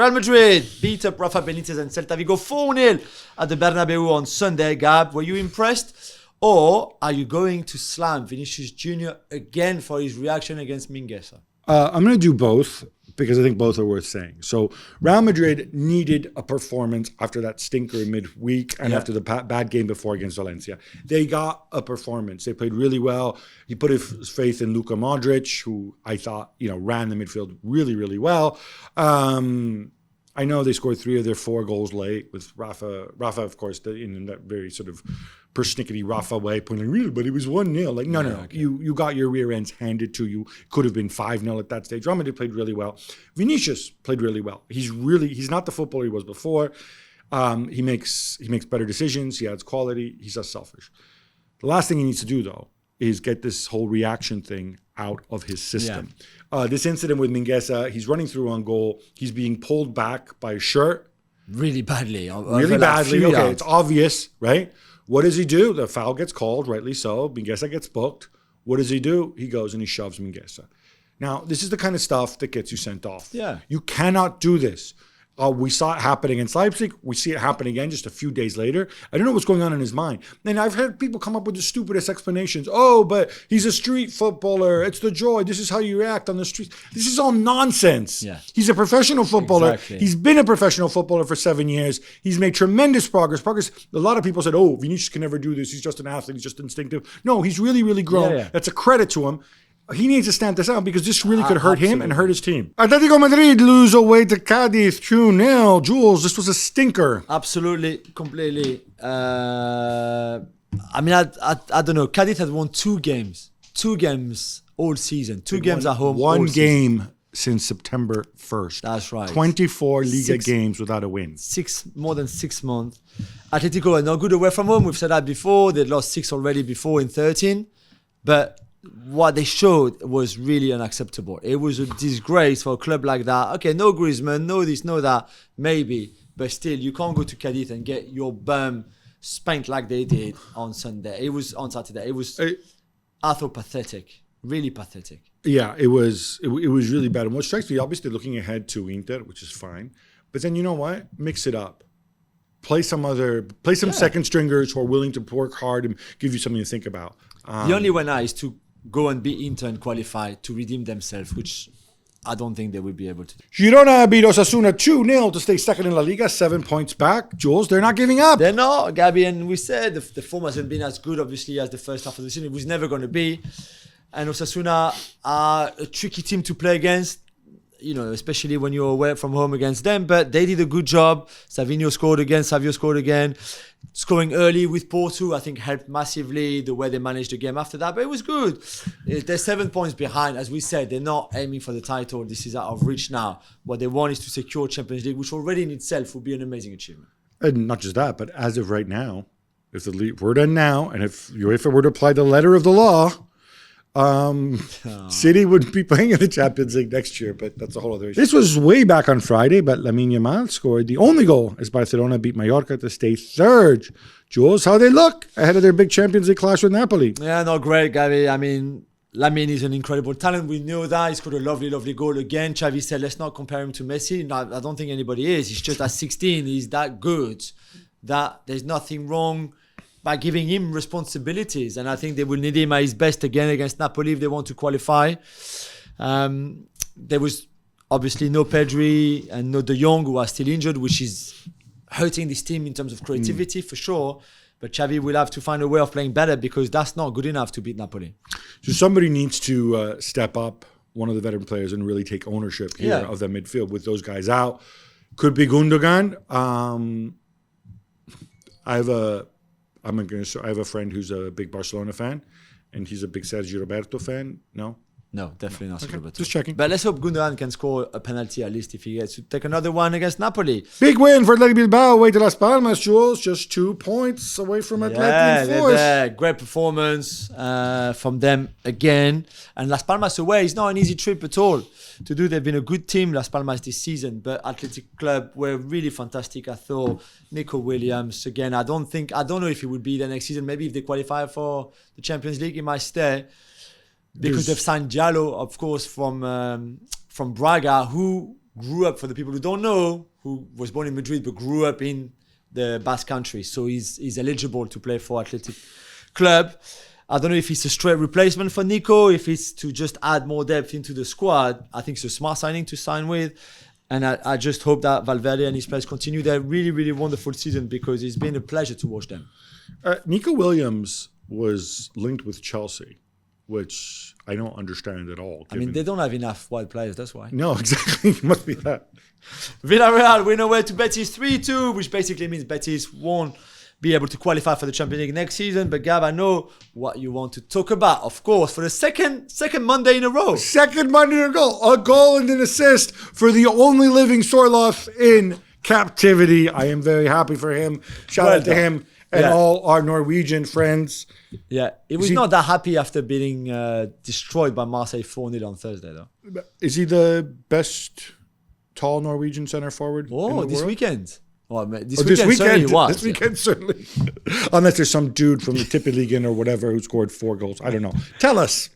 Real Madrid beat up Rafa Benitez and Celta Vigo 4-0 at the Bernabeu on Sunday. Gab, were you impressed? Or are you going to slam Vinicius Jr. again for his reaction against Mingueza? I'm going to do both because I think both are worth saying. So Real Madrid needed a performance after that stinker in midweek and after the bad game before against Valencia. They got a performance. They played really well. He put his faith in Luka Modric, who I thought, ran the midfield really, really well. I know they scored 3 of their 4 goals late with Rafa, of course, in that very sort of persnickety Rafa way, pointing, really, but it was 1-0. Like, no. Okay. You got your rear ends handed to you. Could have been 5-0 at that stage. Real Madrid played really well. Vinicius played really well. He's not the footballer he was before. He makes better decisions. He adds quality. He's less selfish. The last thing he needs to do, though, is get this whole reaction thing out of his system. This incident with Mingueza, he's running through on goal. He's being pulled back by a shirt. Really badly. Okay, it's obvious, right? What does he do? The foul gets called, rightly so. Mingueza gets booked. What does he do? He goes and he shoves Mingueza. Now, this is the kind of stuff that gets you sent off. Yeah. You cannot do this. We saw it happen against Leipzig. We see it happen again just a few days later. I don't know what's going on in his mind. And I've heard people come up with the stupidest explanations. Oh, but he's a street footballer. It's the joy. This is how you react on the streets. This is all nonsense. Yeah. He's a professional footballer. Exactly. He's been a professional footballer for 7 years. He's made tremendous progress. A lot of people said, oh, Vinicius can never do this. He's just an athlete. He's just instinctive. No, he's really, really grown. Yeah. That's a credit to him. He needs to stamp this out because this really could hurt him and hurt his team. Atletico Madrid lose away to Cadiz 2-0. Jules, this was a stinker. Absolutely, completely. I don't know. Cadiz had won 2 games. 2 games all season. 2 games at home. One game since September 1st. That's right. 24 Liga games without a win. More than 6 months. Atletico are not good away from home. We've said that before. They'd lost 6 already before in 13. But what they showed was really unacceptable. It was a disgrace for a club like that. Okay, no Griezmann, no this, no that, maybe. But still, you can't go to Cadiz and get your bum spanked like they did on Sunday. It was on Saturday. It was, I thought, pathetic. Really pathetic. Yeah, it was really bad. And what strikes me, obviously looking ahead to Inter, which is fine. But then you know what? Mix it up. Play some second stringers who are willing to work hard and give you something to think about. The only way now is to go and beat Inter and qualify to redeem themselves, which I don't think they will be able to do. Girona beat Osasuna 2-0 to stay second in LaLiga, 7 points back. Jules, they're not giving up. They're not, Gabby, and we said the form hasn't been as good, obviously, as the first half of the season. It was never going to be. And Osasuna are a tricky team to play against, especially when you're away from home against them. But they did a good job. Savio scored again. Scoring early with Porto, I think, helped massively the way they managed the game after that. But it was good. They're 7 points behind. As we said, they're not aiming for the title. This is out of reach now. What they want is to secure Champions League, which already in itself would be an amazing achievement. And not just that, but as of right now, if the league were done now, and if UEFA were to apply the letter of the law, City would be playing in the Champions League next year, but that's a whole other issue. This was way back on Friday, but Lamine Yamal scored the only goal as Barcelona beat Mallorca to stay third. Jules, how they look ahead of their big Champions League clash with Napoli? Yeah, no, great, Gabby. I mean, Lamine is an incredible talent. We know that. He scored a lovely, lovely goal again. Xavi said, let's not compare him to Messi. No, I don't think anybody is. He's just at 16. He's that good that there's nothing wrong by giving him responsibilities. And I think they will need him at his best again against Napoli if they want to qualify. There was obviously no Pedri and no De Jong, who are still injured, which is hurting this team in terms of creativity for sure. But Xavi will have to find a way of playing better because that's not good enough to beat Napoli. So somebody needs to step up, one of the veteran players, and really take ownership here of the midfield with those guys out. Could be Gundogan. I have a friend who's a big Barcelona fan, and he's a big Sergio Roberto fan. No, definitely not. Okay, just checking. But let's hope Gundogan can score a penalty at least if he gets to take another one against Napoli. Big win for Atletico Bilbao away to Las Palmas, Jules. Just 2 points away from Atletico in fourth. Great performance from them again. And Las Palmas away is not an easy trip at all to do. They've been a good team, Las Palmas, this season, but Athletic Club were really fantastic. I thought Nico Williams, again, I don't know if he would be there next season. Maybe if they qualify for the Champions League, he might stay. Because they've signed Diallo, of course, from Braga, who grew up, for the people who don't know, who was born in Madrid but grew up in the Basque country. So he's eligible to play for Athletic Club. I don't know if it's a straight replacement for Nico, if it's to just add more depth into the squad. I think it's a smart signing to sign with. And I just hope that Valverde and his players continue their really, really wonderful season, because it's been a pleasure to watch them. Nico Williams was linked with Chelsea, which I don't understand at all. I mean, they don't have enough wide players, that's why. No, exactly. It must be that. Villarreal win away to Betis 3-2, which basically means Betis won't be able to qualify for the Champions League next season. But Gab, I know what you want to talk about, of course, for the second Monday in a row. Second Monday in a row. A goal and an assist for the only living Sorloth in captivity. I am very happy for him. Shout out to him and all our Norwegian friends. Yeah, it was not that happy after being destroyed by Marseille 4-0 on Thursday, though. Is he the best tall Norwegian centre forward? Oh, this world? Weekend. Well, this weekend certainly. Unless there's some dude from the Tippeligaen or whatever who scored 4 goals. I don't know. Tell us.